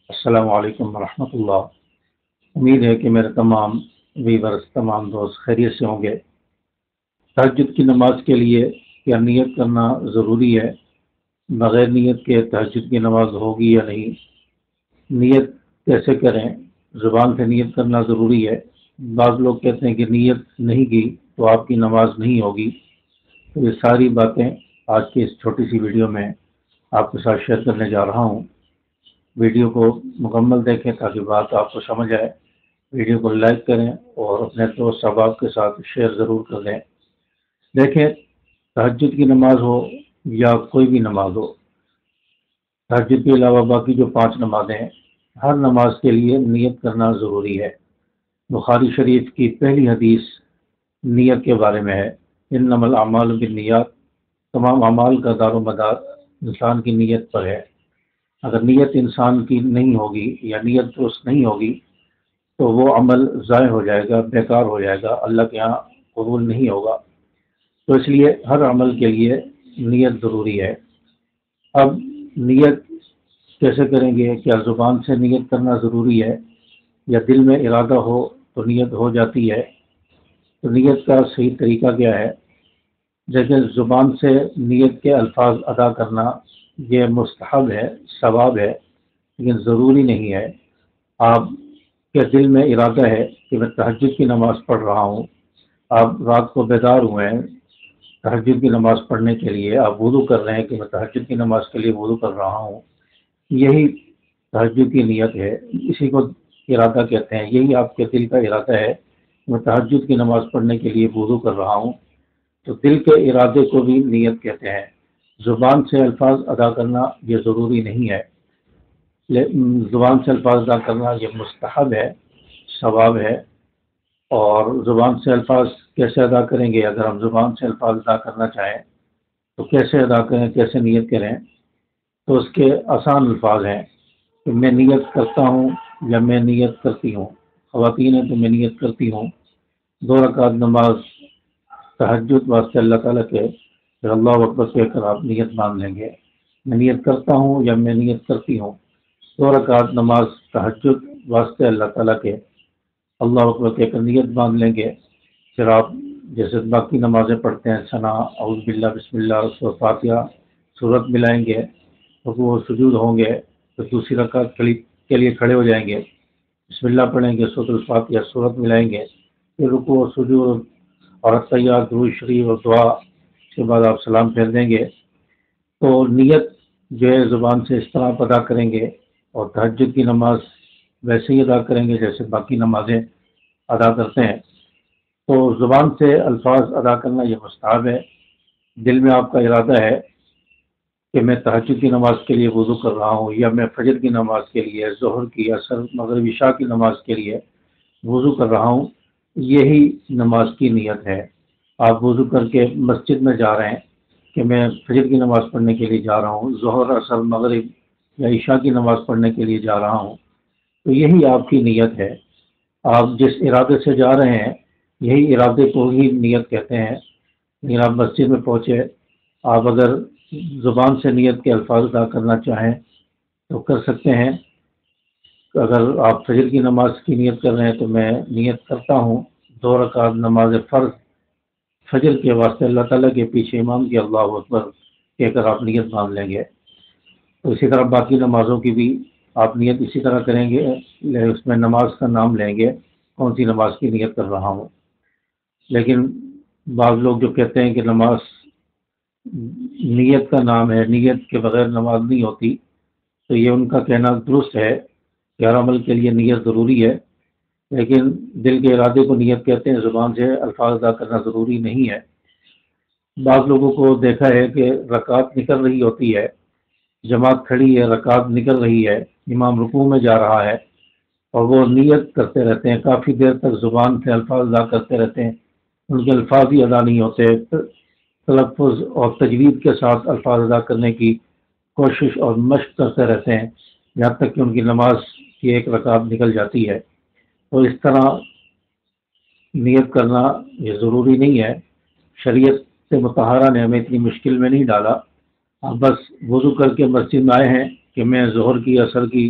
السلام علیکم ورحمۃ اللہ۔ امید ہے کہ میرے تمام ویورز، تمام دوست خیریت سے ہوں گے۔ تہجد کی نماز کے لیے کیا نیت کرنا ضروری ہے؟ بغیر نیت کے تہجد کی نماز ہوگی یا نہیں؟ نیت کیسے کریں؟ زبان سے نیت کرنا ضروری ہے۔ بعض لوگ کہتے ہیں کہ نیت نہیں کی تو آپ کی نماز نہیں ہوگی۔ تو یہ ساری باتیں آج کی اس چھوٹی سی ویڈیو میں آپ کے ساتھ شیئر کرنے جا رہا ہوں۔ ویڈیو کو مکمل دیکھیں تاکہ بات آپ کو سمجھ آئے۔ ویڈیو کو لائک کریں اور اپنے دوست احباب کے ساتھ شیئر ضرور کر دیں۔ دیکھیں، تہجد کی نماز ہو یا کوئی بھی نماز ہو، تہجد کے علاوہ باقی جو 5 نمازیں ہیں، ہر نماز کے لیے نیت کرنا ضروری ہے۔ بخاری شریف کی پہلی حدیث نیت کے بارے میں ہے۔ انما الاعمال بالنیات، تمام اعمال کا دار و مدار انسان کی نیت پر ہے۔ اگر نیت انسان کی نہیں ہوگی یا نیت درست نہیں ہوگی تو وہ عمل ضائع ہو جائے گا، بیکار ہو جائے گا، اللہ کے ہاں قبول نہیں ہوگا۔ تو اس لیے ہر عمل کے لیے نیت ضروری ہے۔ اب نیت کیسے کریں گے؟ کیا زبان سے نیت کرنا ضروری ہے یا دل میں ارادہ ہو تو نیت ہو جاتی ہے؟ تو نیت کا صحیح طریقہ کیا ہے؟ جیسے زبان سے نیت کے الفاظ ادا کرنا یہ مستحب ہے، ثواب ہے، لیکن ضروری نہیں ہے۔ آپ کے دل میں ارادہ ہے کہ میں تہجد کی نماز پڑھ رہا ہوں، آپ رات کو بیدار ہوئے ہیں تہجد کی نماز پڑھنے کے لیے، آپ وضو کر رہے ہیں کہ میں تہجد کی نماز کے لیے وضو کر رہا ہوں، یہی تہجد کی نیت ہے، اسی کو ارادہ کہتے ہیں۔ یہی آپ کے دل کا ارادہ ہے کہ میں تہجد کی نماز پڑھنے کے لیے وضو کر رہا ہوں، تو دل کے ارادے کو بھی نیت کہتے ہیں۔ زبان سے الفاظ ادا کرنا یہ ضروری نہیں ہے، زبان سے الفاظ ادا کرنا یہ مستحب ہے، ثواب ہے۔ اور زبان سے الفاظ کیسے ادا کریں گے؟ اگر ہم زبان سے الفاظ ادا کرنا چاہیں تو کیسے ادا کریں، کیسے نیت کریں؟ تو اس کے آسان الفاظ ہیں کہ میں نیت کرتا ہوں یا میں نیت کرتی ہوں۔ خواتین ہیں تو میں نیت کرتی ہوں 2 رکعت نماز تہجد واسطے اللہ تعالیٰ کے، پھر اللہ اکبر کہہ کر آپ نیت باندھ لیں گے۔ میں نیت کرتا ہوں یا میں نیت کرتی ہوں 2 رکعت نماز تہجد واسطے اللہ تعالیٰ کے، اللہ اکبر کہہ کر نیت باندھ لیں گے۔ پھر آپ جیسے باقی نمازیں پڑھتے ہیں، ثنا، اعوذ باللہ، بسم اللہ، سورۃ فاتحہ، سورت ملائیں گے، رکوع و سجود ہوں گے، تو دوسری رکعت کے لیے کھڑے ہو جائیں گے، بسم اللہ پڑھیں گے، سورۃ الفاتحہ، سورت ملائیں گے، پھر رکوع و سجود اور التحیات، درود شریف اور دعا، اس کے بعد آپ سلام پھیر دیں گے۔ تو نیت جو ہے زبان سے اس طرح آپ ادا کریں گے، اور تہجد کی نماز ویسے ہی ادا کریں گے جیسے باقی نمازیں ادا کرتے ہیں۔ تو زبان سے الفاظ ادا کرنا یہ مستحب ہے۔ دل میں آپ کا ارادہ ہے کہ میں تہجد کی نماز کے لیے وضو کر رہا ہوں، یا میں فجر کی نماز کے لیے، ظہر کی، عصر، مغرب، عشاء کی نماز کے لیے وضو کر رہا ہوں، یہی نماز کی نیت ہے۔ آپ وضو کر کے مسجد میں جا رہے ہیں کہ میں فجر کی نماز پڑھنے کے لیے جا رہا ہوں، ظہر، عصر، مغرب یا عشاء کی نماز پڑھنے کے لیے جا رہا ہوں، تو یہی آپ کی نیت ہے۔ آپ جس ارادے سے جا رہے ہیں یہی ارادے کو ہی نیت کہتے ہیں۔ لیکن آپ مسجد میں پہنچے، آپ اگر زبان سے نیت کے الفاظ ادا کرنا چاہیں تو کر سکتے ہیں۔ اگر آپ فجر کی نماز کی نیت کر رہے ہیں تو میں نیت کرتا ہوں 2 رکعت نماز فرض فجر کے واسطے اللہ تعالیٰ کے پیچھے امام کی اللہ اکبر کہہ کر آپ نیت باندھ لیں گے۔ تو اسی طرح باقی نمازوں کی بھی آپ نیت اسی طرح کریں گے، اس میں نماز کا نام لیں گے، کون سی نماز کی نیت کر رہا ہوں۔ لیکن بعض لوگ جو کہتے ہیں کہ نماز نیت کا نام ہے، نیت کے بغیر نماز نہیں ہوتی، تو یہ ان کا کہنا درست ہے کہ ہر عمل کے لیے نیت ضروری ہے، لیکن دل کے ارادے کو نیت کہتے ہیں، زبان سے الفاظ ادا کرنا ضروری نہیں ہے۔ بعض لوگوں کو دیکھا ہے کہ رکعت نکل رہی ہوتی ہے، جماعت کھڑی ہے، رکعت نکل رہی ہے، امام رکوع میں جا رہا ہے اور وہ نیت کرتے رہتے ہیں، کافی دیر تک زبان سے الفاظ ادا کرتے رہتے ہیں، ان کے الفاظ ہی ادا نہیں ہوتے، تلفظ اور تجوید کے ساتھ الفاظ ادا کرنے کی کوشش اور مشق کرتے رہتے ہیں، یہاں تک کہ ان کی نماز کی 1 رکعت نکل جاتی ہے۔ تو اس طرح نیت کرنا یہ ضروری نہیں ہے۔ شریعت سے مطہرہ نے ہمیں اتنی مشکل میں نہیں ڈالا۔ آپ بس وضو کر کے مسجد میں آئے ہیں کہ میں ظہر کی، عصر کی